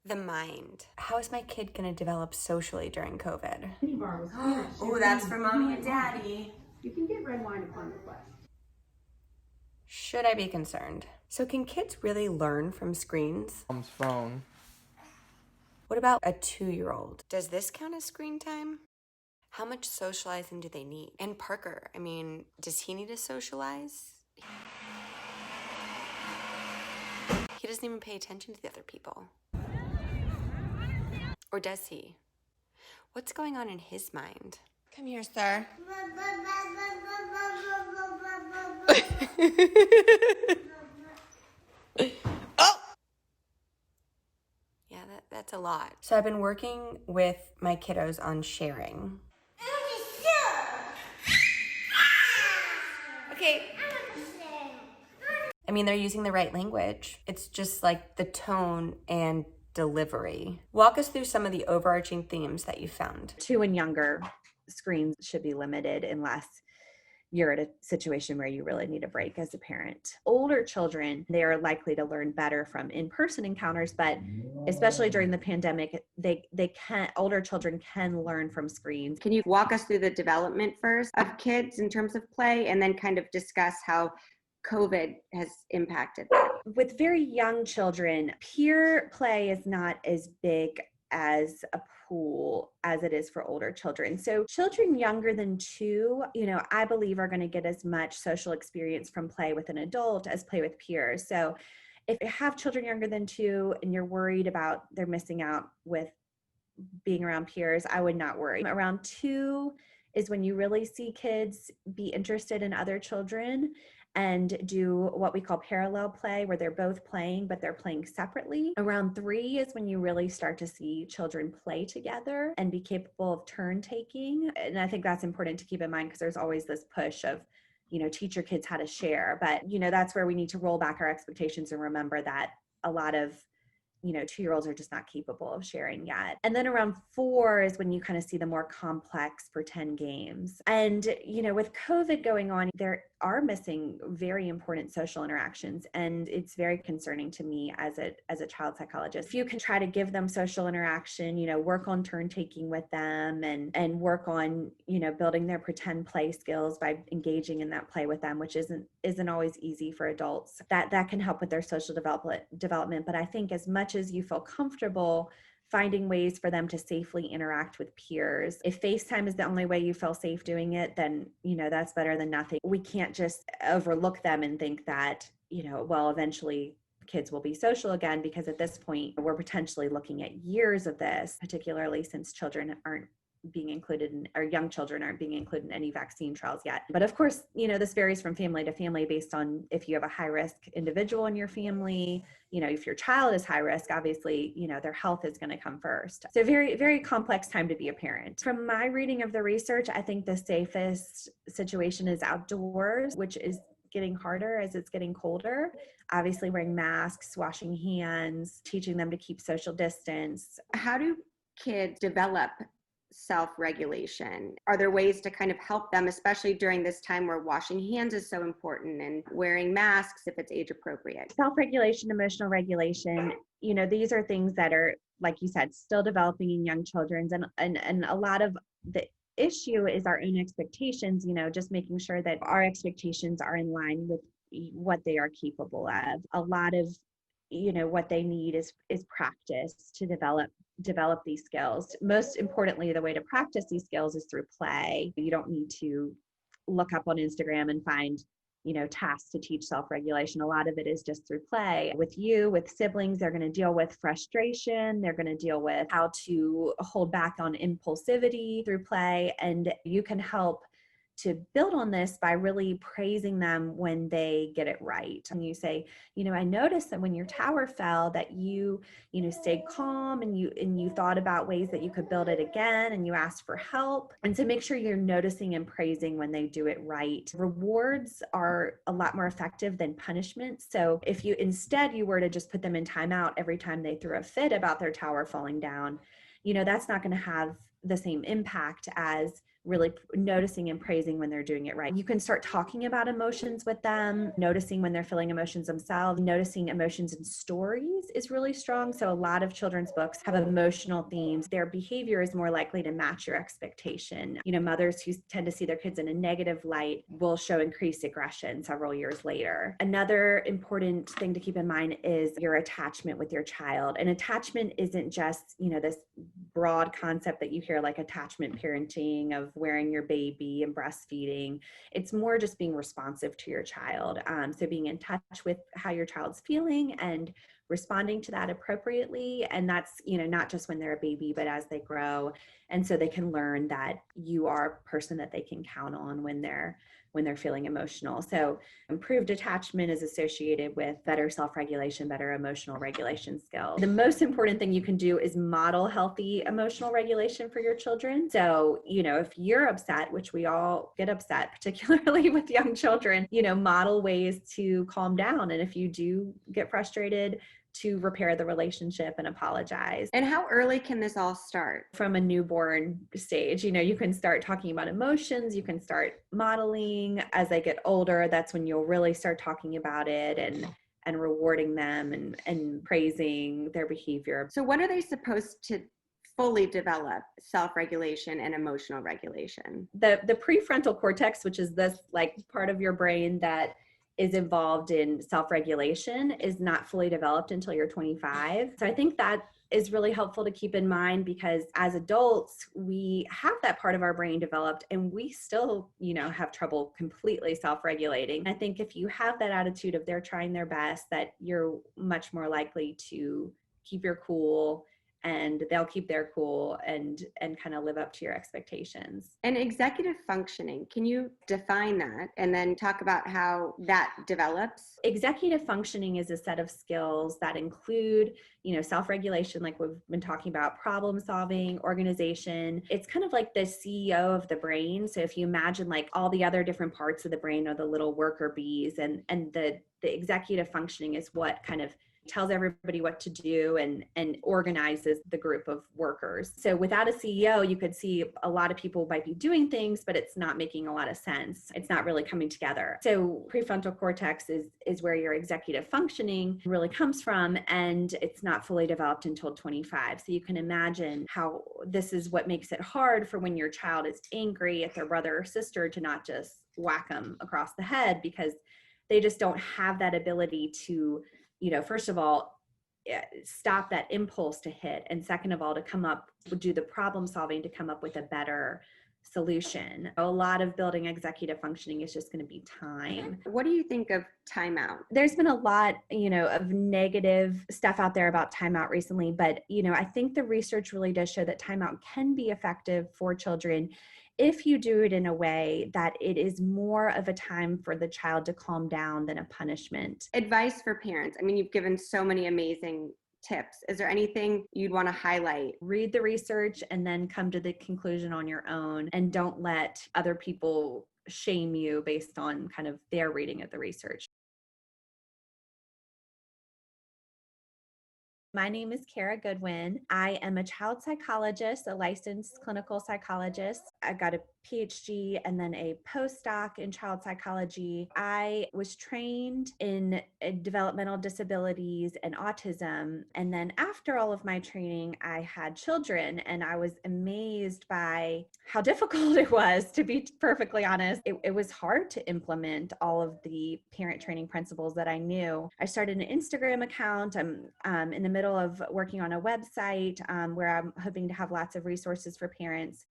The mind. How is my kid going to develop socially during COVID? Oh, that's for mommy and daddy. You can get red wine upon request. Should I be concerned? So can kids really learn from screens? Mom's phone. What about a 2-year-old? Does this count as screen time? How much socializing do they need? And Parker, does he need to socialize? He doesn't even pay attention to the other people. Or does he? What's going on in his mind? Come here, sir. Oh! Yeah, that's a lot. So I've been working with my kiddos on sharing. Okay. They're using the right language. It's just like the tone and delivery. Walk us through some of the overarching themes that you found. 2 and younger, screens should be limited unless you're at a situation where you really need a break as a parent. Older children, they are likely to learn better from in-person encounters, but especially during the pandemic, older children can learn from screens. Can you walk us through the development first of kids in terms of play, and then kind of discuss how COVID has impacted that? With very young children, peer play is not as big as a pool as it is for older children. So children younger than 2, I believe are going to get as much social experience from play with an adult as play with peers. So if you have children younger than 2 and you're worried about they're missing out with being around peers, I would not worry. Around 2 is when you really see kids be interested in other children and do what we call parallel play, where they're both playing, but they're playing separately. Around 3 is when you really start to see children play together and be capable of turn taking. And I think that's important to keep in mind because there's always this push of, teach your kids how to share. But, that's where we need to roll back our expectations and remember that a lot of 2-year-olds are just not capable of sharing yet. And then around 4 is when you kind of see the more complex pretend games. And, with COVID going on, there are missing very important social interactions. And it's very concerning to me as a child psychologist. If you can try to give them social interaction, work on turn taking with them and work on, building their pretend play skills by engaging in that play with them, which isn't always easy for adults, that can help with their social development. But I think as much as you feel comfortable finding ways for them to safely interact with peers. If FaceTime is the only way you feel safe doing it, then, that's better than nothing. We can't just overlook them and think that, eventually kids will be social again, because at this point we're potentially looking at years of this, particularly since children aren't being included in, or young children aren't being included in any vaccine trials yet. But of course, this varies from family to family based on if you have a high risk individual in your family, if your child is high risk, obviously, their health is going to come first. So very, very complex time to be a parent. From my reading of the research, I think the safest situation is outdoors, which is getting harder as it's getting colder. Obviously wearing masks, washing hands, teaching them to keep social distance. How do kids develop self-regulation? Are there ways to kind of help them, especially during this time where washing hands is so important and wearing masks if it's age appropriate? Self-regulation, emotional regulation, these are things that are, like you said, still developing in young children. And a lot of the issue is our own expectations, just making sure that our expectations are in line with what they are capable of. A lot of what they need is practice to develop these skills. Most importantly, the way to practice these skills is through play. You don't need to look up on Instagram and find tasks to teach self-regulation. A lot of it is just through play. With siblings, they're going to deal with frustration. They're going to deal with how to hold back on impulsivity through play. And you can help to build on this by really praising them when they get it right. And you say, I noticed that when your tower fell that you stayed calm and you thought about ways that you could build it again and you asked for help. And so make sure you're noticing and praising when they do it right. Rewards are a lot more effective than punishments. So if you were to just put them in timeout every time they threw a fit about their tower falling down, that's not going to have the same impact as really noticing and praising when they're doing it right. You can start talking about emotions with them, noticing when they're feeling emotions themselves. Noticing emotions in stories is really strong. So a lot of children's books have emotional themes. Their behavior is more likely to match your expectation. Mothers who tend to see their kids in a negative light will show increased aggression several years later. Another important thing to keep in mind is your attachment with your child. And attachment isn't just, this broad concept that you hear like attachment parenting of wearing your baby and breastfeeding. It's more just being responsive to your child. So being in touch with how your child's feeling and responding to that appropriately. And that's, not just when they're a baby, but as they grow. And so they can learn that you are a person that they can count on when they're feeling emotional. So improved attachment is associated with better self-regulation, better emotional regulation skills. The most important thing you can do is model healthy emotional regulation for your children. So, if you're upset, which we all get upset, particularly with young children, model ways to calm down. And if you do get frustrated, to repair the relationship and apologize. And how early can this all start? From a newborn stage, you can start talking about emotions, you can start modeling. As they get older, that's when you'll really start talking about it and rewarding them and praising their behavior. So when are they supposed to fully develop self-regulation and emotional regulation? The prefrontal cortex, which is this like part of your brain that is involved in self-regulation, is not fully developed until you're 25. So I think that is really helpful to keep in mind, because as adults, we have that part of our brain developed and we still, have trouble completely self-regulating. I think if you have that attitude of they're trying their best, that you're much more likely to keep your cool and they'll keep their cool and kind of live up to your expectations. And executive functioning, can you define that and then talk about how that develops? Executive functioning is a set of skills that include, self-regulation, like we've been talking about, problem solving, organization. It's kind of like the CEO of the brain. So if you imagine like all the other different parts of the brain are the little worker bees, and the executive functioning is what kind of tells everybody what to do and organizes the group of workers. So without a CEO, you could see a lot of people might be doing things, but it's not making a lot of sense. It's not really coming together. So prefrontal cortex is where your executive functioning really comes from, and it's not fully developed until 25. So you can imagine how this is what makes it hard for when your child is angry at their brother or sister to not just whack them across the head, because they just don't have that ability to, first of all, stop that impulse to hit. And second of all, to do the problem solving to come up with a better solution. A lot of building executive functioning is just going to be time. What do you think of timeout? There's been a lot, of negative stuff out there about timeout recently, but, I think the research really does show that timeout can be effective for children if you do it in a way that it is more of a time for the child to calm down than a punishment. Advice for parents. I mean, you've given so many amazing tips. Is there anything you'd want to highlight? Read the research and then come to the conclusion on your own, and don't let other people shame you based on kind of their reading of the research. My name is Cara Goodwin. I am a child psychologist, a licensed clinical psychologist. I got a PhD and then a postdoc in child psychology. I was trained in developmental disabilities and autism. And then after all of my training, I had children, and I was amazed by how difficult it was, to be perfectly honest. It was hard to implement all of the parent training principles that I knew. I started an Instagram account. I'm in the middle of working on a website where I'm hoping to have lots of resources for parents.